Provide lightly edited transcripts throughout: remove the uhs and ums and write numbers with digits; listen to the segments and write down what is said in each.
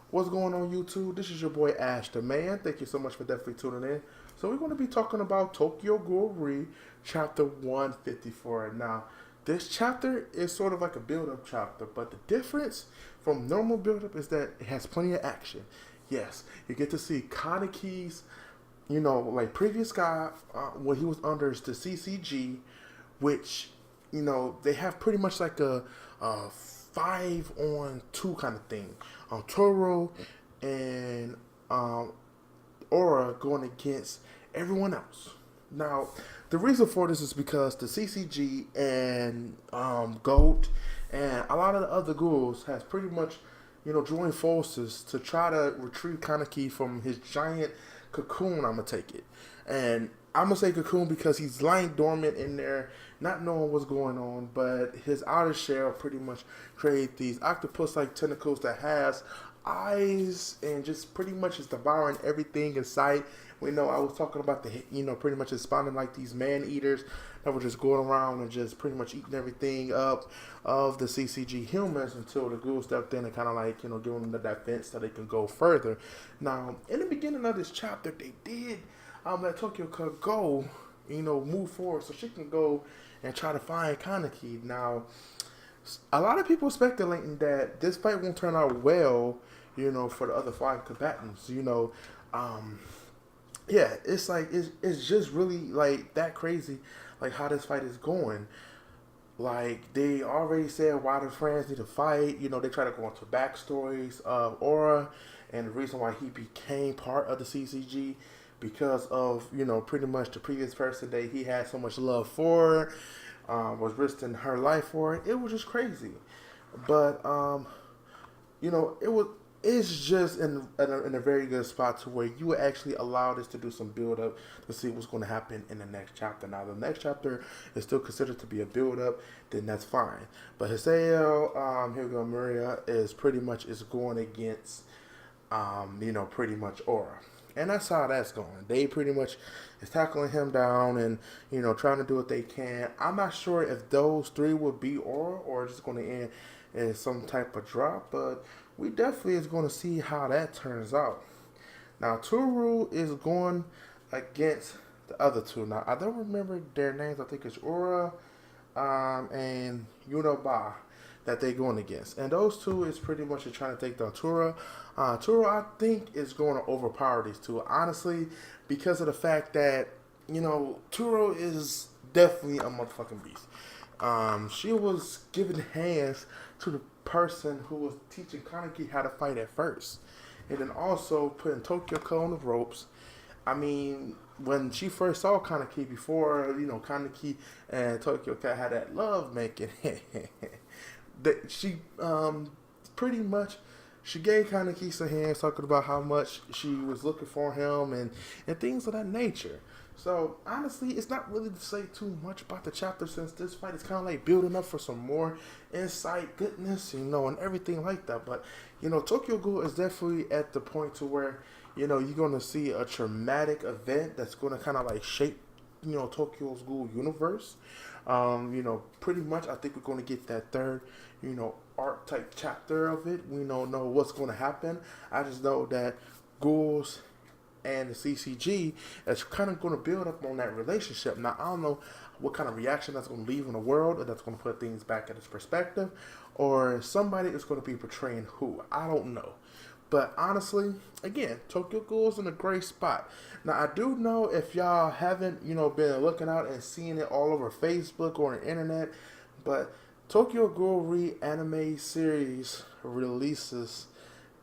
What's going on, YouTube? This is your boy Ash the Man. Thank you so much for definitely tuning in. So we're going to be talking about Tokyo Ghoul Chapter 154. Now, this chapter is sort of like a build-up chapter, but the difference from normal build-up is that it has plenty of action. Yes, you get to see Kaneki's, like previous guy, when he was under the CCG, which, they have pretty much like a 5-on-2 kind of thing. Toro and Aura going against everyone else. Now, the reason for this is because the CCG and Goat and a lot of the other ghouls has pretty much, joined forces to try to retrieve Kaneki from his giant cocoon. I'm gonna take it, and I'm gonna say cocoon because he's lying dormant in there, not knowing what's going on. But his outer shell pretty much create these octopus-like tentacles that has eyes and just pretty much is devouring everything in sight. We know I was talking about pretty much it's spawning like these man eaters that were just going around and just pretty much eating everything up of the CCG humans until the ghoul stepped in and kind of like, giving them the defense so they can go further. Now, in the beginning of this chapter, they did let Tokyo could go, move forward so she can go and try to find Kaneki. Now, a lot of people speculating that this fight won't turn out well, for the other five combatants. Yeah, it's like it's just really like that crazy, like how this fight is going. Like they already said why the friends need to fight. They try to go into backstories of Aura and the reason why he became part of the CCG because of pretty much the previous person that he had so much love for, was risking her life for it. It was just crazy, but it was. It's just in a very good spot to where you would actually allow this to do some build up to see what's going to happen in the next chapter. Now, the next chapter is still considered to be a build up, then that's fine. But Hiseo, Hugo Maria is pretty much is going against, pretty much Aura. And that's how that's going. They pretty much is tackling him down and, trying to do what they can. I'm not sure if those three would be Aura or just going to end in some type of drop, but we definitely is going to see how that turns out. Now, Turu is going against the other two. Now, I don't remember their names. I think it's Aura and Yunoba that they're going against. And those two is pretty much trying to take down Tura. Tura, I think, is going to overpower these two, honestly, because of the fact that, Tura is definitely a motherfucking beast. She was giving hands to the person who was teaching Kaneki how to fight at first. And then also putting Tokyo Ko on the ropes. I mean, when she first saw Kaneki before, Kaneki and Tokyo Ko had that love making, that she pretty much she gave Kaneki some hands talking about how much she was looking for him and things of that nature. So honestly, it's not really to say too much about the chapter since this fight is kind of like building up for some more insight, goodness, and everything like that. But Tokyo Ghoul is definitely at the point to where you're going to see a traumatic event that's going to kind of like shape Tokyo's Ghoul universe. Pretty much I think we're going to get that third arc type chapter of it. We don't know what's going to happen. I just know that ghouls and the CCG is kind of going to build up on that relationship. Now, I don't know what kind of reaction that's going to leave in the world, or that's going to put things back in its perspective, or somebody is going to be portraying who. I don't know. But honestly, again, Tokyo Ghoul is in a great spot. Now, I do know if y'all haven't, been looking out and seeing it all over Facebook or the internet, but Tokyo Ghoul anime series releases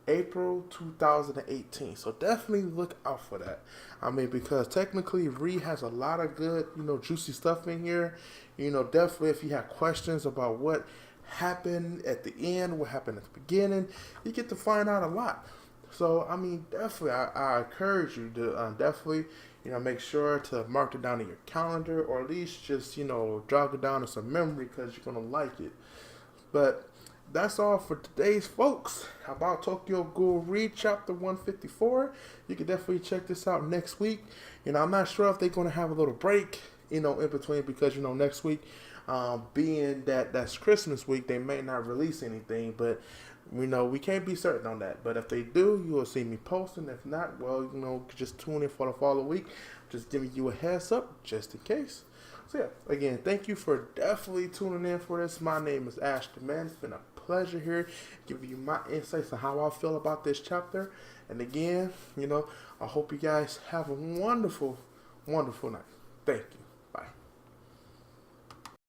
April 2018. So definitely look out for that. I mean, because technically Re has a lot of good, juicy stuff in here. Definitely if you have questions about what happened at the end, what happened at the beginning, you get to find out a lot. So, I mean, definitely, I encourage you to definitely, make sure to mark it down in your calendar or at least just, jog it down in some memory because you're going to like it. But that's all for today's folks about Tokyo Ghoul Chapter 154. You can definitely check this out next week. I'm not sure if they're going to have a little break, in between because, next week, being that that's Christmas week, they may not release anything. But we can't be certain on that. But if they do, you will see me posting. If not, well, just tune in for the following week. Just giving you a heads up, just in case. So yeah, again, thank you for definitely tuning in for this. My name is Ashton, man. It's been a pleasure here, giving you my insights on how I feel about this chapter. And again, I hope you guys have a wonderful, wonderful night. Thank you.